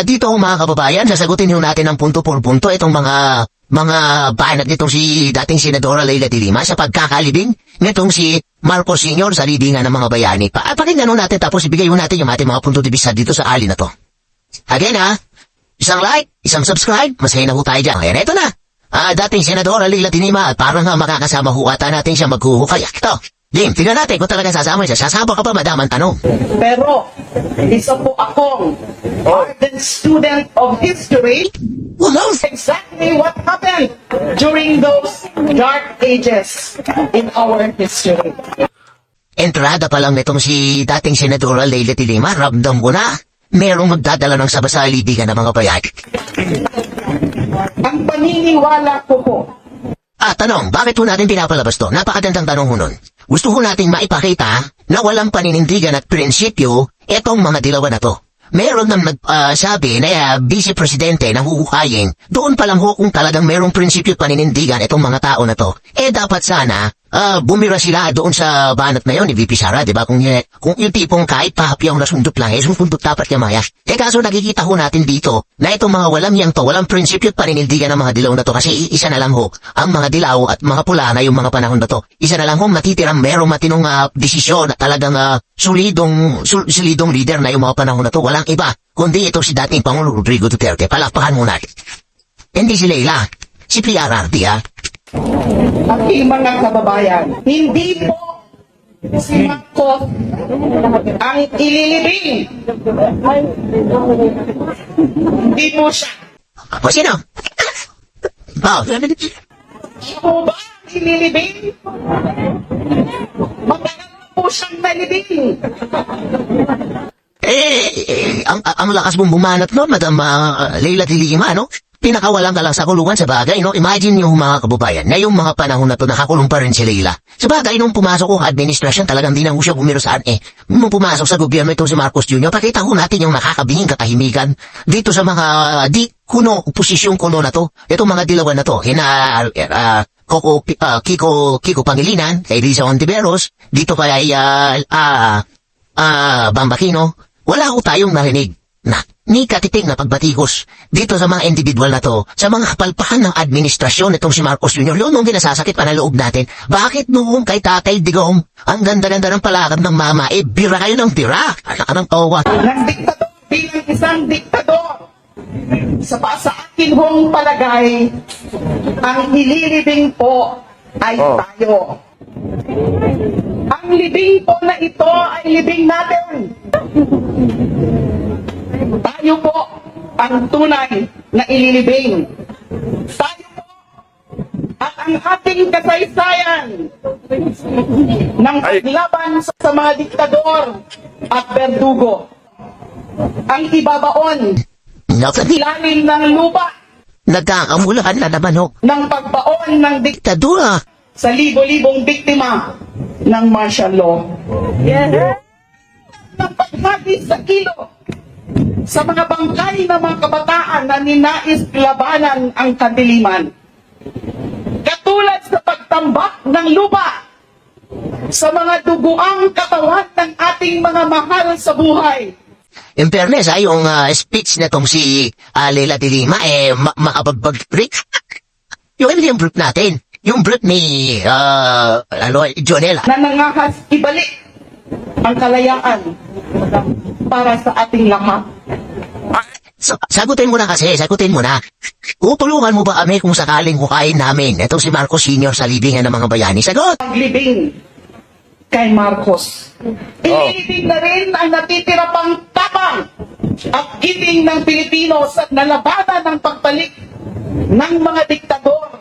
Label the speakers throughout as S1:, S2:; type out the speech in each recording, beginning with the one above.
S1: Dito mga kababayan, sasagutin ho natin ng punto por punto itong mga banat nitong si dating Senadora Leila de Lima sa pagkakalibing nitong si Marcos Sr. sa libingan ng mga bayani. Pakinggan ho natin tapos ibigay ho natin yung ating mga punto de vista dito sa ali na to. Again isang like, isang subscribe, masaya na ho tayo dyan. Ayan, eto na. Dating Senadora Leila de Lima at parang makakasama ho ata natin siya maghuhukayak. Ito, Lim, tingnan natin kung talaga sasama siya. Sasama ka pa, madam, ang tanong.
S2: Pero, isa po akong ardent student of history.
S1: Well,
S2: Exactly what happened during those dark ages in our history.
S1: entrada pa lang nitong si dating Senadora Leila de Lima, ramdam ko na merong magdadala ng saba sa libingan ng mga bayani.
S2: Ang paniniwala ko po,
S1: Tanong, bakit ho natin pinapalabas to? Napakagandang tanong ho nun. Gusto ho nating maipakita na walang paninindigan at prinsipyo etong mga dilawan na to. Meron nang nagsabi na Vice Presidente na huhukayin. Doon pa lang ho kung talagang merong prinsipyo at paninindigan itong mga tao na to. Dapat sana bumira sila doon sa banat na yun ni VP Sara, di ba? Kung yung tipong kahit pahapyaw na sundot lang, sundot dapat yamaya. Kaso nakikita ho natin dito na itong mga walang yang to, walang prinsipyo at paninindigan ng mga dilaw na to kasi isa na lang ho ang mga dilaw at mga pula na yung mga panahon na to. Isa na lang ho natitirang merong matinong desisyon at talagang solidong leader na yung mga panahon na to. Walang iba, kundi ito si dating Pangulo Rodrigo Duterte. Palakpakan mo natin. Hindi si Leila, si PRRD
S2: aking mga kababayan, hindi po si Marcos ang ililibing. Hindi po siya.
S1: O sino?
S2: Siya po ba ang ililibing? Magalang po siyang nalibing.
S1: Ang lakas mong bumanat no, Madam Leila de Lima, no? Pinakawalan ka lang sa kulungan sa bagay, no? Imagine yung mga kababayan na yung mga panahon na to nakakulong pa rin si Leila. Sa bagay, nung pumasok ko administrasyon, talagang di na ho siya bumiro saan Nung pumasok sa gobyerno ito si Marcos Jr., pakita ho natin yung nakakabinging katahimikan dito sa mga posisyon kuno na to. Itong mga dilawan na to. Kiko Pangilinan, kay Risa Ontiveros, dito kay Bambakino, wala ho tayong narinig na ni katiting na pagbatikos dito sa mga individual na to, sa mga kapalpakan ng administrasyon itong si Marcos Jr. Yun nung ginasasakit pa na loob natin. Bakit noong kay Tatay Digong, ang ganda-ganda ng palakad ng mama, bira kayo ng bira. Anak ka ng kawa.
S2: Ng diktador bilang isang diktador. Sa akin hong palagay, ang ililibing po ay tayo. Ang libing po na ito ay libing natin. Tayo po ang tunay na ililibing. Tayo po at ang ating kasaysayan ng paglaban sa mga diktador at berdugo. Ang ibabaon sa ilalim ng lupa
S1: Nagkakamulahan na naman ho.
S2: ng pagbaon ng
S1: Diktadura.
S2: sa libo-libong biktima ng martial law. Ng paghati sa kilo sa mga bangkay ng mga kabataan na ninais labanan ang kadiliman. Katulad sa pagtambak ng lupa sa mga duguang katawan ng ating mga mahal sa buhay.
S1: In fairness, yung speech na tong si Leila de Lima, makabagbag-break. Yung brief natin. Yung brief ni, Jonela.
S2: Na nangahas ibalik ang kalayaan para sa ating lahat.
S1: Sagutin mo na kasi, sagutin mo na. Tutulungan mo ba kami kung sakaling hukayin namin itong si Marcos Sr. sa libingan ng mga bayani? Sagot!
S2: Paglibing kay Marcos. Ililibing na rin ang natitira pang tapang at giving ng Pilipino sa nalabanan ng pagbalik ng mga diktador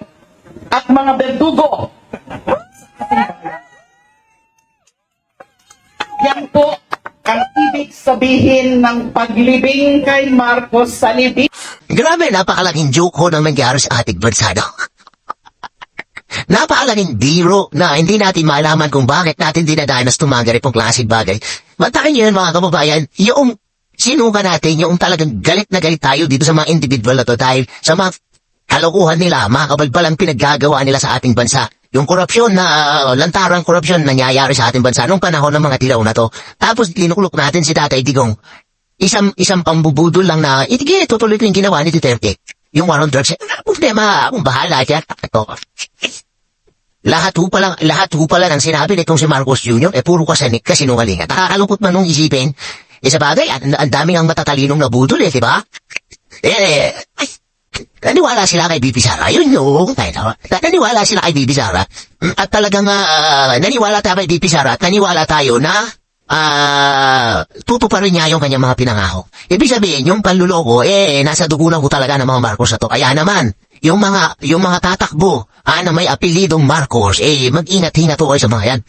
S2: at mga berdugo. Yan po ang ibig sabihin ng paglibing kay Marcos sa libing.
S1: Grabe, napakalaking joke ho nang nangyari sa ating bansa, no? Napakalaking biro na hindi natin malaman kung bakit natin dinadanas tumagal itong klaseng bagay. Matakin nyo yan mga kababayan, yung sinuka natin, yung talagang galit na galit tayo dito sa mga individual na to dahil sa mga kalokohan nila, mga kabalbalang pinaggagawa nila sa ating bansa. Yung korupsyon na, lantarang korupsyon nangyayari sa ating bansa nung panahon ng mga tilaw na to. Tapos linukulok natin si Tatay Digong. isang pambubudol lang na, itigil, tutuloy ko yung ginawa ni Duterte. Yung war on drugs, problema, akong bahala dyan. Ito. Lahat ho pala ng sinabi nitong si Marcos Jr. Puro kasinungalingan. Nakakalungkot man nung isipin. Sa bagay, ang daming ang matatalinong nabudol di ba? Naniwala sila kay Bibi Sara. Yun yung, naniwala sila kay Bibi Sara. At talagang, naniwala tayo kay Bibi Sara at naniwala tayo na, tutuparin niya yung kanyang mga pinangako. Ibig sabihin, yung panluloko, nasa dugo na ho talaga ng mga Marcos na to. Kaya naman, yung mga tatakbo, na may apelidong Marcos, mag-ingat-ingat ho kayo sa mga yan.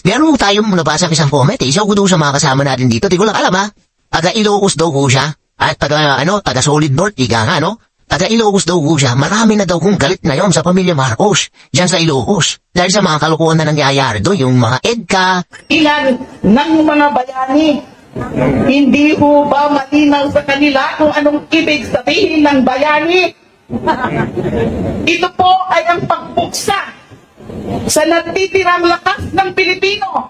S1: Meron ho tayong nabasa isang comment, isa ko doon sa mga kasama natin dito, di ko lang alam taga Ilocos daw ho siya, at taga Solid North, iga nga, no? Taga Ilocos daw ho siya, marami na daw kung galit na yon sa pamilya Marcos, dyan sa Ilocos. Dahil sa mga kalukuhan na nangyayari doon, yung mga EDCA.
S2: Ilan ng mga bayani, hindi ho ba malinaw sa kanila kung anong ibig sabihin ng bayani? Ito po ay ang pagbuksa sa natitirang lakas ng Pilipino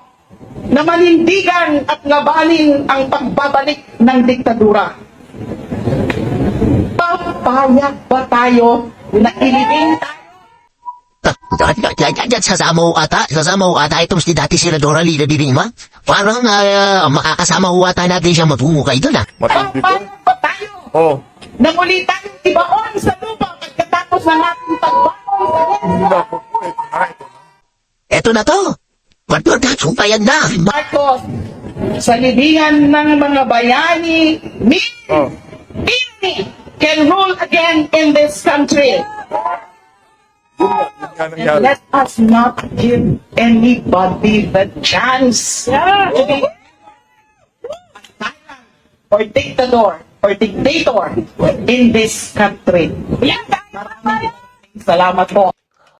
S2: na manindigan at labanin ang pagbabalik ng diktadura. Papayag ba tayo na ilibing tayo?
S1: Sasama ho ata itong si dati Senadora Lila de Lima. Parang makakasama ho ata natin siya matungukay doon
S2: Papayag ba tayo
S3: Oh.
S2: na muli tayong ibaon sa lupa pagkatapos ng ating pagbangon sa
S1: Eto na to. Payag na.
S2: Marcos, sa libingan ng mga bayani,
S3: Oh.
S2: Mini can rule again in this country. And let us not give anybody the chance to be a tyrant or dictator in this country. Maraming salamat po.